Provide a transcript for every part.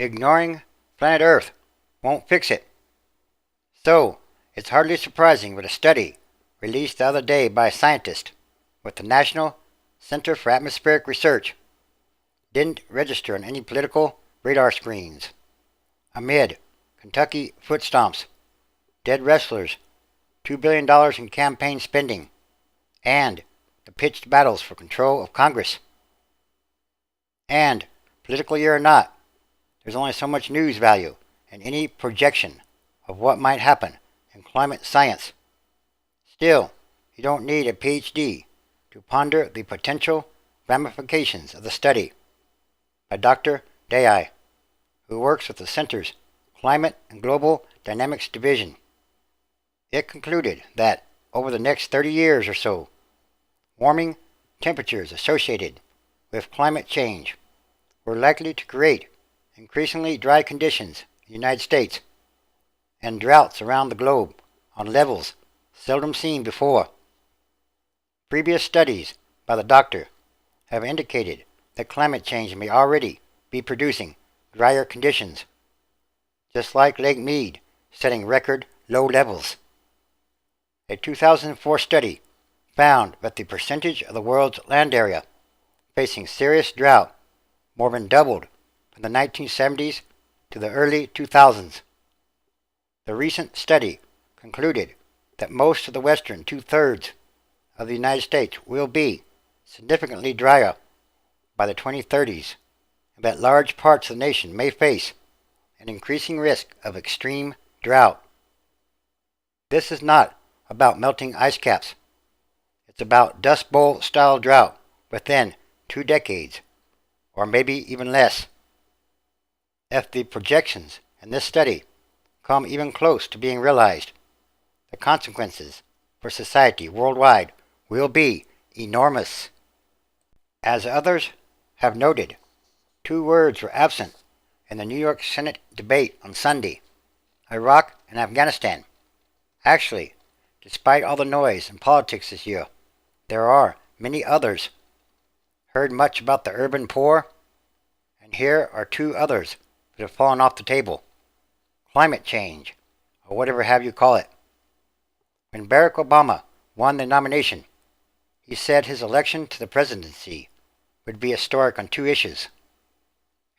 Ignoring planet Earth won't fix it. So, it's hardly surprising that a study released the other day by a scientist with the National Center for Atmospheric Research didn't register on any political radar screens. Amid Kentucky foot stomps, dead wrestlers, $2 billion in campaign spending, and the pitched battles for control of Congress. And, political year or not, there's only so much news value in any projection of what might happen in climate science. Still, you don't need a PhD to ponder the potential ramifications of the study by Dr. Dai, who works with the Center's Climate and Global Dynamics Division. It concluded that over the next 30 years or so, warming temperatures associated with climate change were likely to create increasingly dry conditions in the United States and droughts around the globe on levels seldom seen before. Previous studies by the doctor have indicated that climate change may already be producing drier conditions, just like Lake Mead setting record low levels. A 2004 study found that the percentage of the world's land area facing serious drought more than doubled from the 1970s to the early 2000s. The recent study concluded that most of the western two-thirds of the United States will be significantly drier by the 2030s, and that large parts of the nation may face an increasing risk of extreme drought. This is not about melting ice caps. It's about Dust Bowl-style drought within 2 decades, or maybe even less. If the projections in this study come even close to being realized, the consequences for society worldwide will be enormous. As others have noted, 2 words were absent in the New York Senate debate on Sunday: Iraq and Afghanistan. Actually, despite all the noise in politics this year, there are many others. Heard much about the urban poor? And here are 2 others that have fallen off the table: climate change, or whatever have you call it. When Barack Obama won the nomination, he said his election to the presidency would be historic on 2 issues: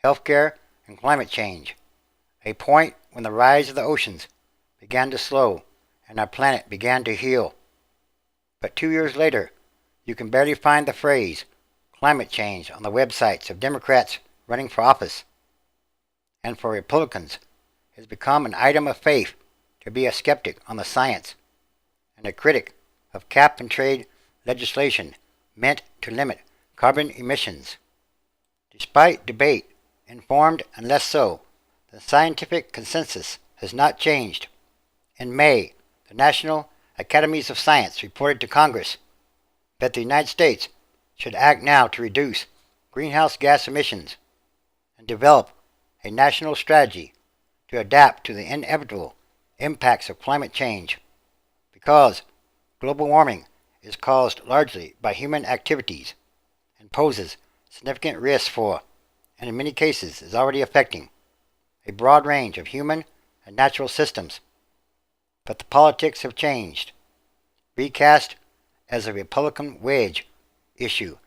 healthcare and climate change, a point when the rise of the oceans began to slow and our planet began to heal. But 2 years later, you can barely find the phrase climate change on the websites of Democrats running for office. And for Republicans, it has become an item of faith to be a skeptic on the science and a critic of cap-and-trade legislation meant to limit carbon emissions. Despite debate, informed and less so, the scientific consensus has not changed. In May, the National Academies of Science reported to Congress that the United States should act now to reduce greenhouse gas emissions and develop a national strategy to adapt to the inevitable impacts of climate change, because global warming is caused largely by human activities and poses significant risks for, and in many cases is already affecting, a broad range of human and natural systems. But the politics have changed, recast as a Republican wedge issue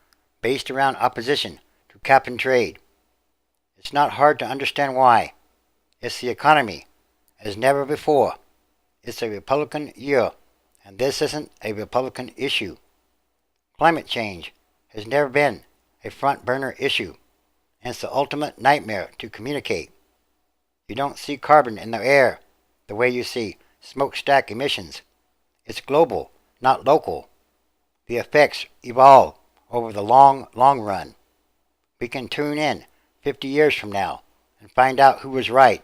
based around opposition to cap and trade. It's not hard to understand why. It's the economy, as never before. It's a Republican year, and this isn't a Republican issue. Climate change has never been a front-burner issue, and it's the ultimate nightmare to communicate. You don't see carbon in the air the way you see smokestack emissions. It's global, not local. The effects evolve over the long run. We can tune in 50 years from now and find out who was right,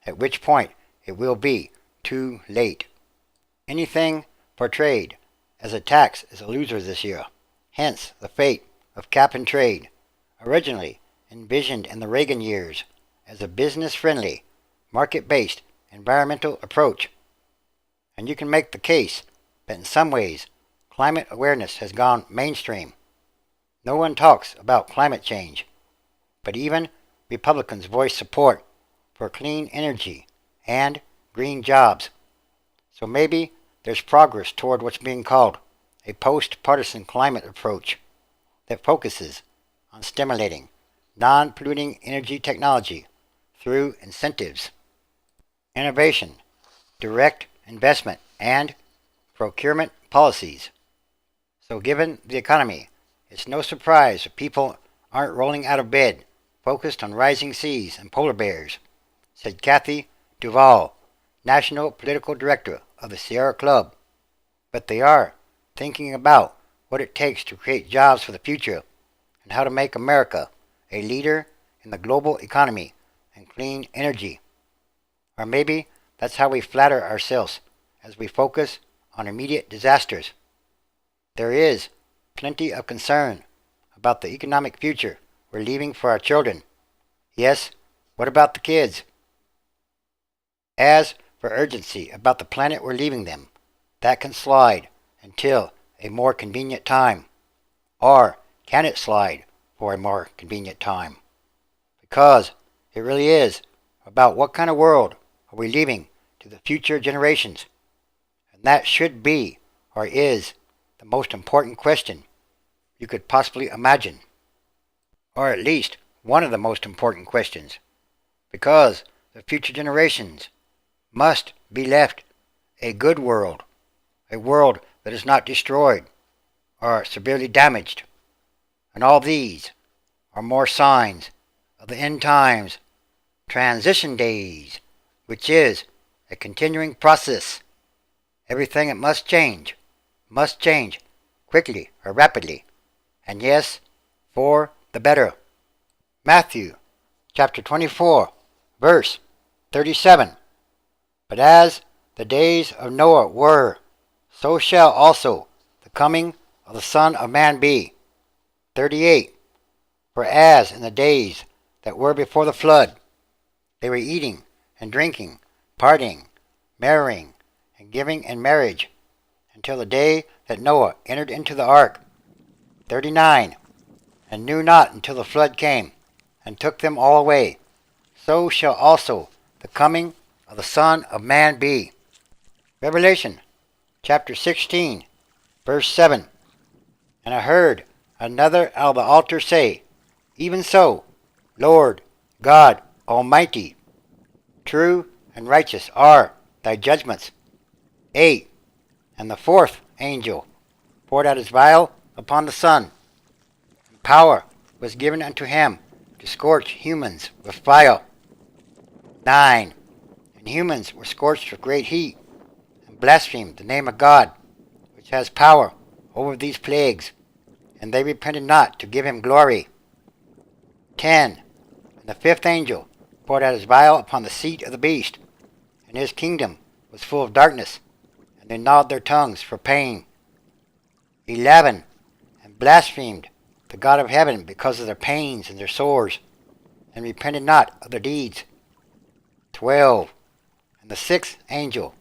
at which point it will be too late. Anything portrayed as a tax is a loser this year, hence the fate of cap and trade, originally envisioned in the Reagan years as a business-friendly, market-based environmental approach. And you can make the case that in some ways climate awareness has gone mainstream. No one talks about climate change, but even Republicans voice support for clean energy and green jobs. So maybe there's progress toward what's being called a post-partisan climate approach that focuses on stimulating non-polluting energy technology through incentives, innovation, direct investment, and procurement policies. So given the economy, it's no surprise that people aren't rolling out of bed focused on rising seas and polar bears, said Kathy Duval, National Political Director of the Sierra Club. But they are thinking about what it takes to create jobs for the future and how to make America a leader in the global economy and clean energy. Or maybe that's how we flatter ourselves as we focus on immediate disasters. There is plenty of concern about the economic future we're leaving for our children. Yes, what about the kids? As for urgency about the planet we're leaving them, that can slide until a more convenient time. Or can it slide for a more convenient time? Because it really is about what kind of world are we leaving to the future generations. And that should be, or is, the most important question you could possibly imagine. Or at least one of the most important questions. Because the future generations must be left a good world, a world that is not destroyed or severely damaged. And all these are more signs of the end times, transition days, which is a continuing process. Everything that must change quickly or rapidly, and yes, for the better. Matthew chapter 24, verse 37. But as the days of Noah were, so shall also the coming of the Son of Man be. 38. For as in the days that were before the flood, they were eating and drinking, partying, marrying, and giving in marriage, until the day that Noah entered into the ark. 39. And knew not until the flood came, and took them all away. So shall also the coming of the Son of Man be. Revelation chapter 16, verse 7. And I heard another out of the altar say, Even so, Lord God Almighty, true and righteous are thy judgments. 8. And the fourth angel poured out his vial upon the sun, and power was given unto him to scorch humans with fire. 9. And humans were scorched with great heat, and blasphemed the name of God, which has power over these plagues, and they repented not to give him glory. 10. And the fifth angel poured out his vial upon the seat of the beast, and his kingdom was full of darkness, and they gnawed their tongues for pain. 11. And blasphemed the God of heaven because of their pains and their sores, and repented not of their deeds. 12. And the sixth angel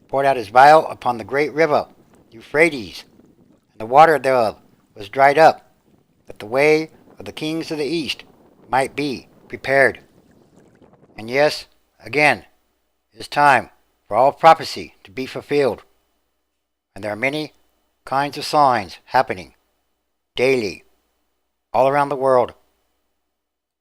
poured out his vial upon the great river Euphrates, and the water thereof was dried up, that the way of the kings of the east might be prepared. And yes, again, it is time for all prophecy to be fulfilled. And there are many kinds of signs happening daily all around the world